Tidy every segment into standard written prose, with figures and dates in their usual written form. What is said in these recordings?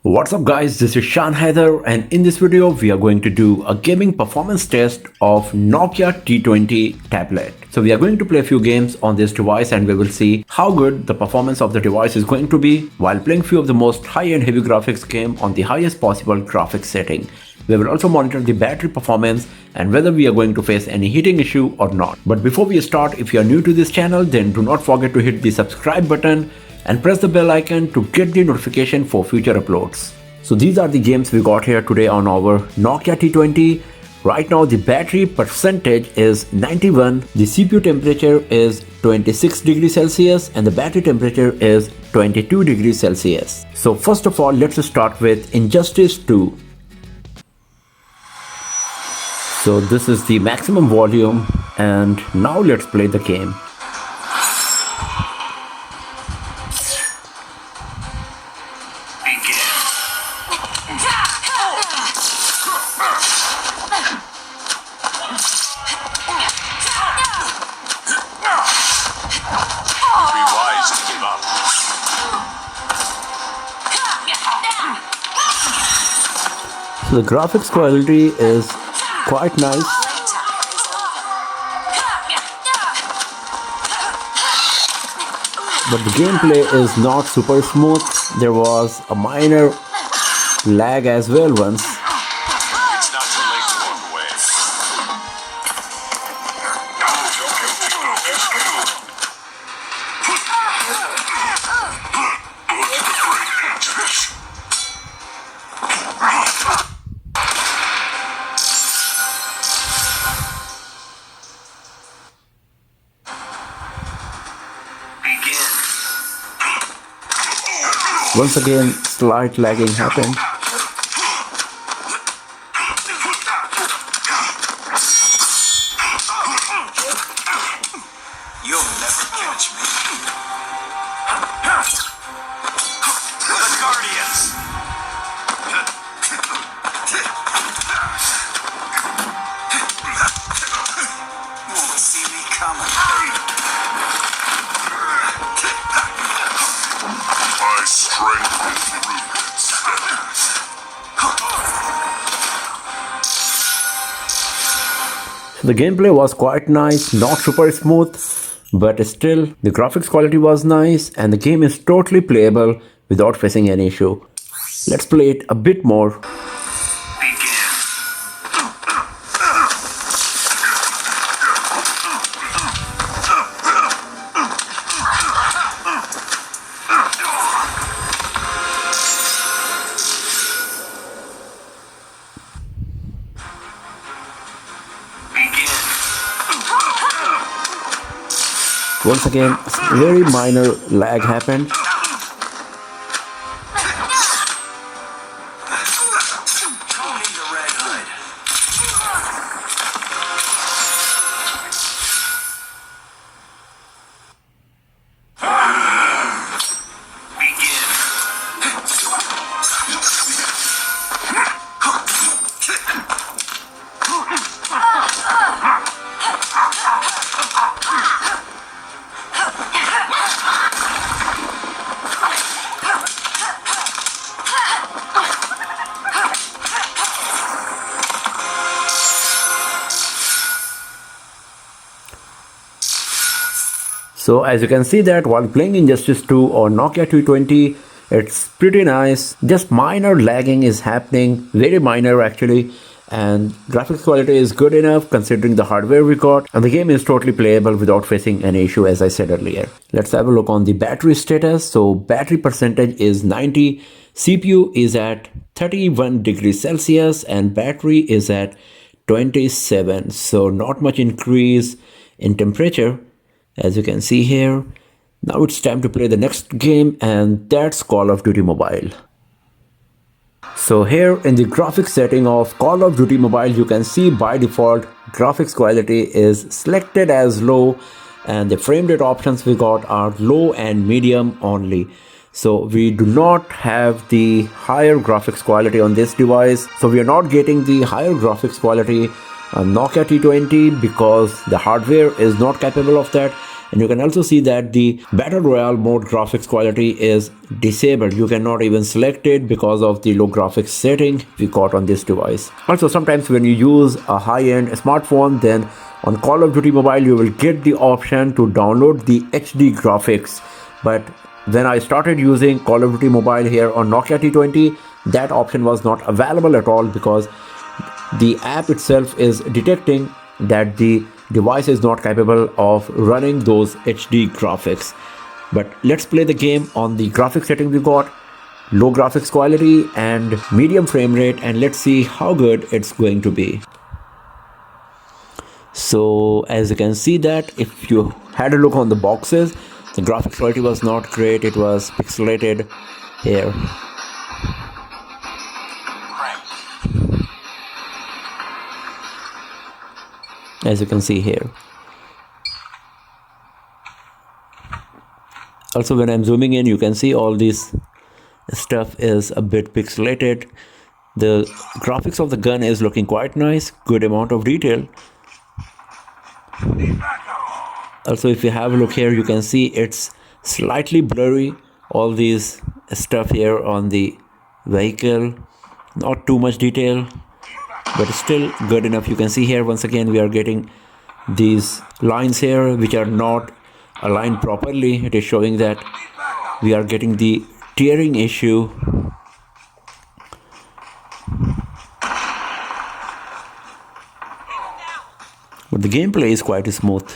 What's up guys, this is Shan Haider and in this video we are going to do a gaming performance test of Nokia T20 tablet. So we are going to play a few games on this device and we will see how good the performance of the device is going to be while playing few of the most high-end heavy graphics game on the highest possible graphics setting. We will also monitor the battery performance and whether we are going to face any heating issue or not. But before we start, if you are new to this channel, then do not forget to hit the subscribe button and press the bell icon to get the notification for future uploads. So these are the games we got here today on our Nokia T20. Right now the battery percentage is 91, the CPU temperature is 26 degrees Celsius and the battery temperature is 22 degrees Celsius. So first of all, let's start with Injustice 2. So this is the maximum volume and now let's play the game. So the graphics quality is quite nice. But the gameplay is not super smooth. There was a minor lag as well once. It's not too late to walk away. Once again, slight lagging happened. You'll never catch me. The Guardians! Won't see me coming. My strength is rooted. The gameplay was quite nice, not super smooth, but still the graphics quality was nice and the game is totally playable without facing any issue. Let's play it a bit more. Once again, very minor lag happened. So as you can see that while playing Injustice 2 or Nokia T20, it's pretty nice. Just minor lagging is happening, very minor actually, and graphics quality is good enough considering the hardware we got, and the game is totally playable without facing any issue as I said earlier. Let's have a look on the battery status. So battery percentage is 90, CPU is at 31 degrees Celsius and battery is at 27. So not much increase in temperature. As you can see here. Now it's time to play the next game and that's Call of Duty Mobile. So here in the graphics setting of Call of Duty Mobile, you can see by default graphics quality is selected as low and the frame rate options we got are low and medium only. So we do not have the higher graphics quality on this device. So we are not getting the higher graphics quality on Nokia T20 because the hardware is not capable of that. And you can also see that the Battle Royale mode graphics quality is disabled. You cannot even select it because of the low graphics setting we got on this device. Also, sometimes when you use a high-end smartphone, then on Call of Duty Mobile you will get the option to download the HD graphics. But when I started using Call of Duty Mobile here on Nokia T20, that option was not available at all because the app itself is detecting that the device is not capable of running those HD graphics. But let's play the game on the graphics setting we got, low graphics quality and medium frame rate, and let's see how good it's going to be. So as you can see that if you had a look on the boxes, the graphics quality was not great, it was pixelated here. As you can see here. Also, when I'm zooming in, you can see all this stuff is a bit pixelated. The graphics of the gun is looking quite nice, good amount of detail. Also, if you have a look here, you can see it's slightly blurry, all these stuff here on the vehicle, not too much detail, but still good enough. You can see here once again we are getting these lines here which are not aligned properly. It is showing that we are getting the tearing issue. But the gameplay is quite smooth.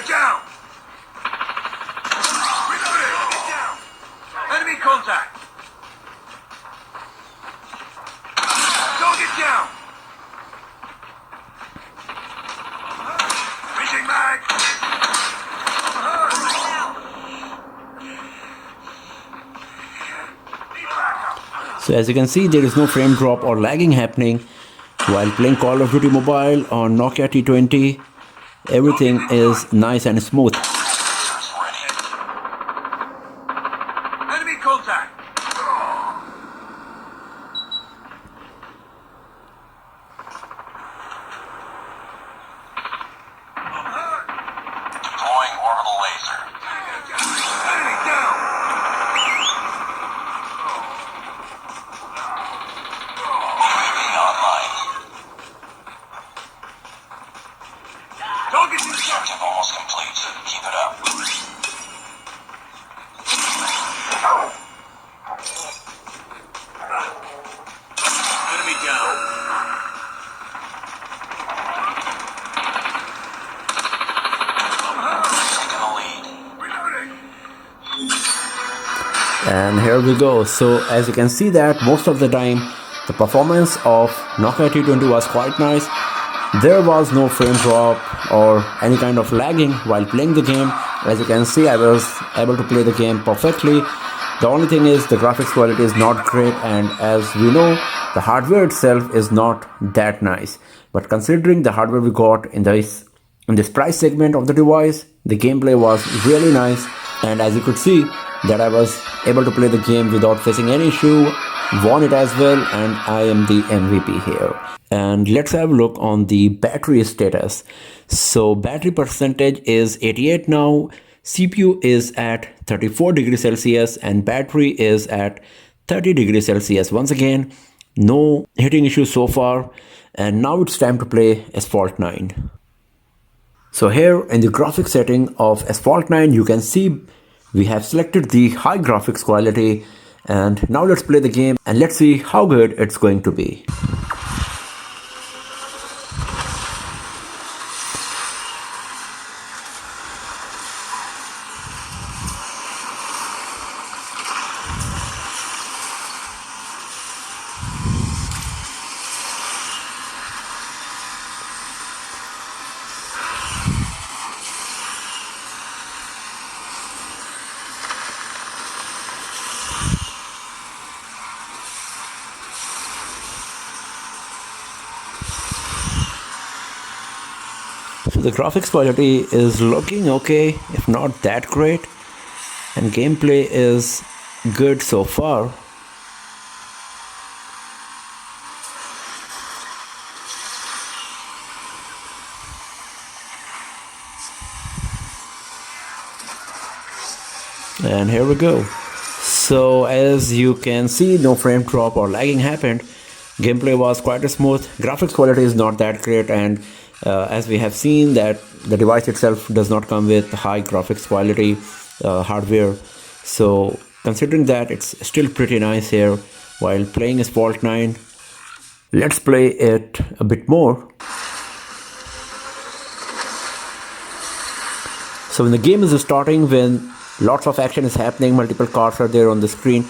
Down! Reloading! Down! Enemy contact! Target down! Reaching mag! So as you can see, there is no frame drop or lagging happening while playing Call of Duty Mobile on Nokia T20. Everything is nice and smooth. Enemy contact! Deploying orbital laser. Enemy down! UAV online. Target objective almost complete. Keep it up. Enemy down. Taking the lead. Reloading. And here we go. So as you can see that most of the time the performance of Nokia T20 was quite nice. There was no frame drop or any kind of lagging while playing the game. As you can see, I was able to play the game perfectly. The only thing is the graphics quality is not great, and as we know, the hardware itself is not that nice. But considering the hardware we got in this price segment of the device, the gameplay was really nice, and as you could see that I was able to play the game without facing any issue, won it as well, and I am the MVP here. And let's have a look on the battery status. So battery percentage is 88 now, CPU is at 34 degrees Celsius and battery is at 30 degrees Celsius. Once again, no heating issues so far, and now it's time to play Asphalt 9. So here in the graphics setting of Asphalt 9, you can see we have selected the high graphics quality, and now let's play the game and let's see how good it's going to be. the graphics quality is looking okay, if not that great, and gameplay is good so far. And here we go. So as you can see, no frame drop or lagging happened. Gameplay was quite smooth. Graphics quality is not that great, and as we have seen that the device itself does not come with high graphics quality hardware. So considering that, it's still pretty nice here while playing Asphalt 9. Let's play it a bit more. So when the game is starting, when lots of action is happening, multiple cars are there on the screen,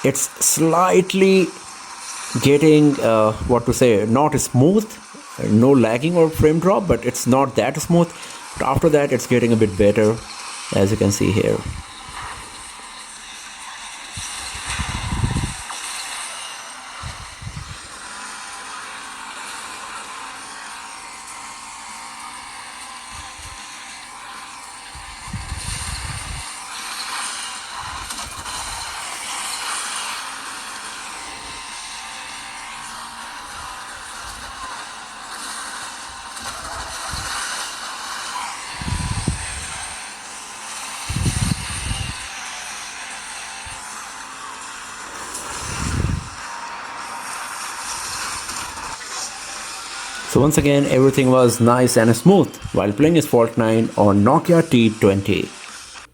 it's slightly getting not smooth, no lagging or frame drop, but it's not that smooth. But after that, it's getting a bit better, as you can see here. So once again, everything was nice and smooth while playing Asphalt 9 on Nokia T20.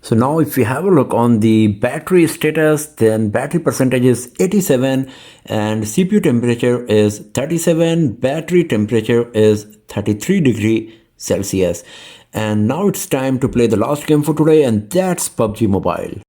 So now if we have a look on the battery status, then battery percentage is 87 and CPU temperature is 37, battery temperature is 33°C. And now it's time to play the last game for today, and that's PUBG Mobile.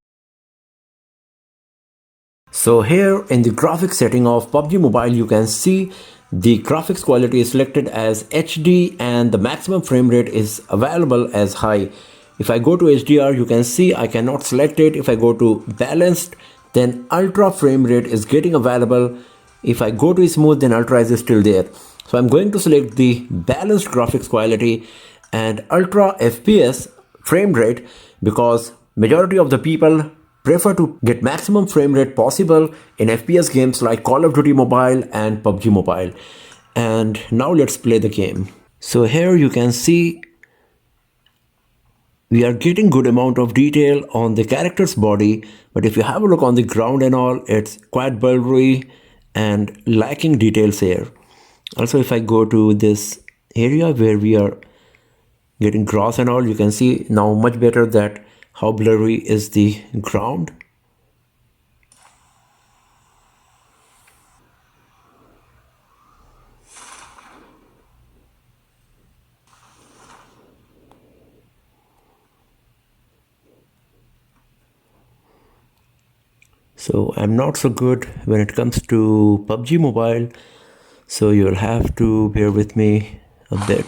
So here in the graphics setting of PUBG Mobile, you can see the graphics quality is selected as HD and the maximum frame rate is available as high. If I go to HDR, you can see I cannot select it. If I go to balanced, then ultra frame rate is getting available. If I go to smooth, then ultra is still there. So I'm going to select the balanced graphics quality and ultra FPS frame rate, because majority of the people prefer to get maximum frame rate possible in FPS games like Call of Duty Mobile and PUBG Mobile. And now let's play the game. So here you can see we are getting good amount of detail on the character's body, but if you have a look on the ground and all, it's quite blurry and lacking details here. Also, if I go to this area where we are getting grass and all, you can see now much better that how blurry is the ground. So I'm not so good when it comes to PUBG Mobile, so you'll have to bear with me a bit.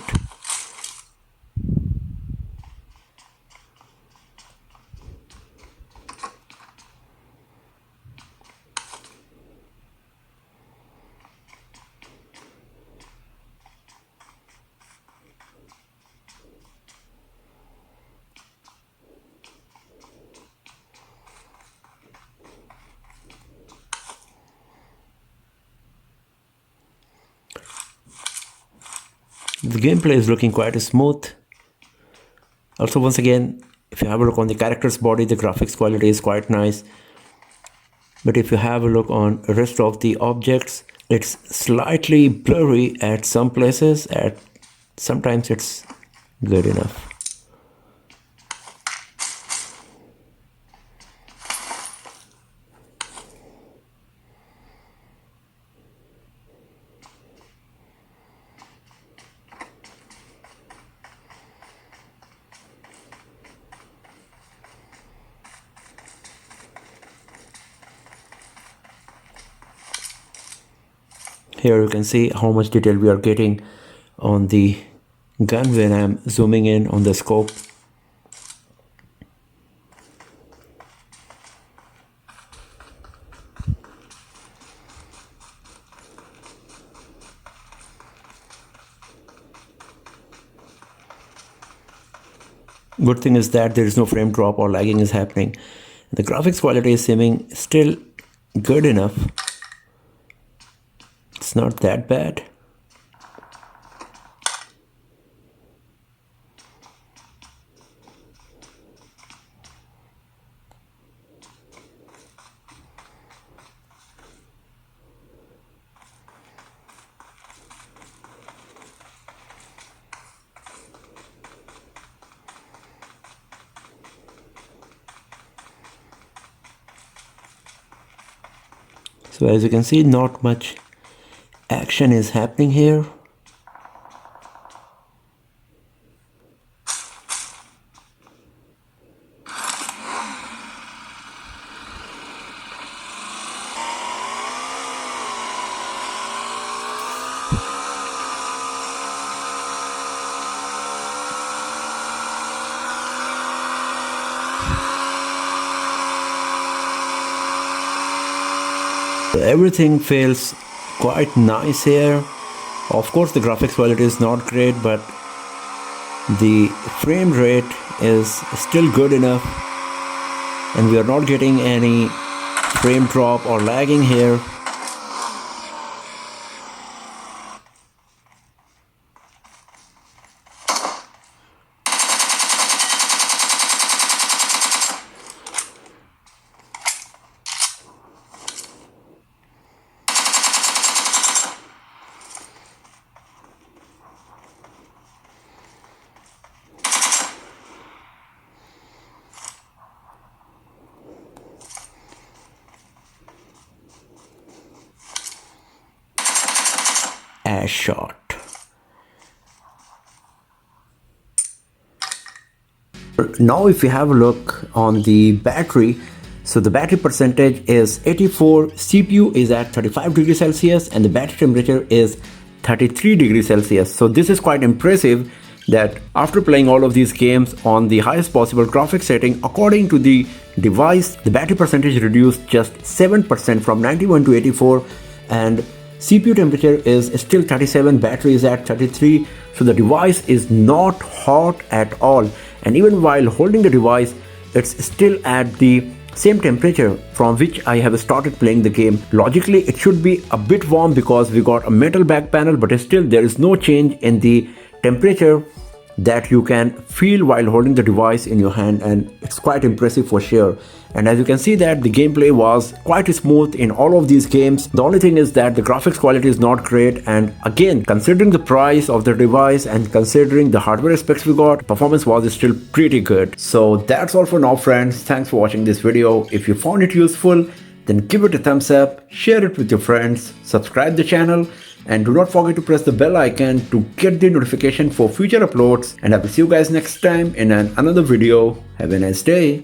The gameplay is looking quite smooth. Also, once again, if you have a look on the character's body, the graphics quality is quite nice. But if you have a look on the rest of the objects, it's slightly blurry at some places. Sometimes it's good enough. Here you can see how much detail we are getting on the gun when I'm zooming in on the scope. Good thing is that there is no frame drop or lagging is happening. The graphics quality is seeming still good enough. It's not that bad. So as you can see, not much action is happening here. Everything feels quite nice here. Of course the graphics quality is not great, but the frame rate is still good enough and we are not getting any frame drop or lagging here. Asphalt. Now if you have a look on the battery, so the battery percentage is 84, CPU is at 35 degrees Celsius and the battery temperature is 33 degrees Celsius. So this is quite impressive that after playing all of these games on the highest possible graphics setting, according to the device, the battery percentage reduced just 7% from 91 to 84 and CPU temperature is still 37, battery is at 33, so the device is not hot at all, and even while holding the device it's still at the same temperature from which I have started playing the game. Logically it should be a bit warm because we got a metal back panel, but still there is no change in the temperature that you can feel while holding the device in your hand, and it's quite impressive for sure. And as you can see that the gameplay was quite smooth in all of these games. The only thing is that the graphics quality is not great, and again considering the price of the device and considering the hardware specs we got, performance was still pretty good. So that's all for now friends. Thanks for watching this video. If you found it useful, then give it a thumbs up, share it with your friends, subscribe the channel, and do not forget to press the bell icon to get the notification for future uploads. And I will see you guys next time in another video. Have a nice day.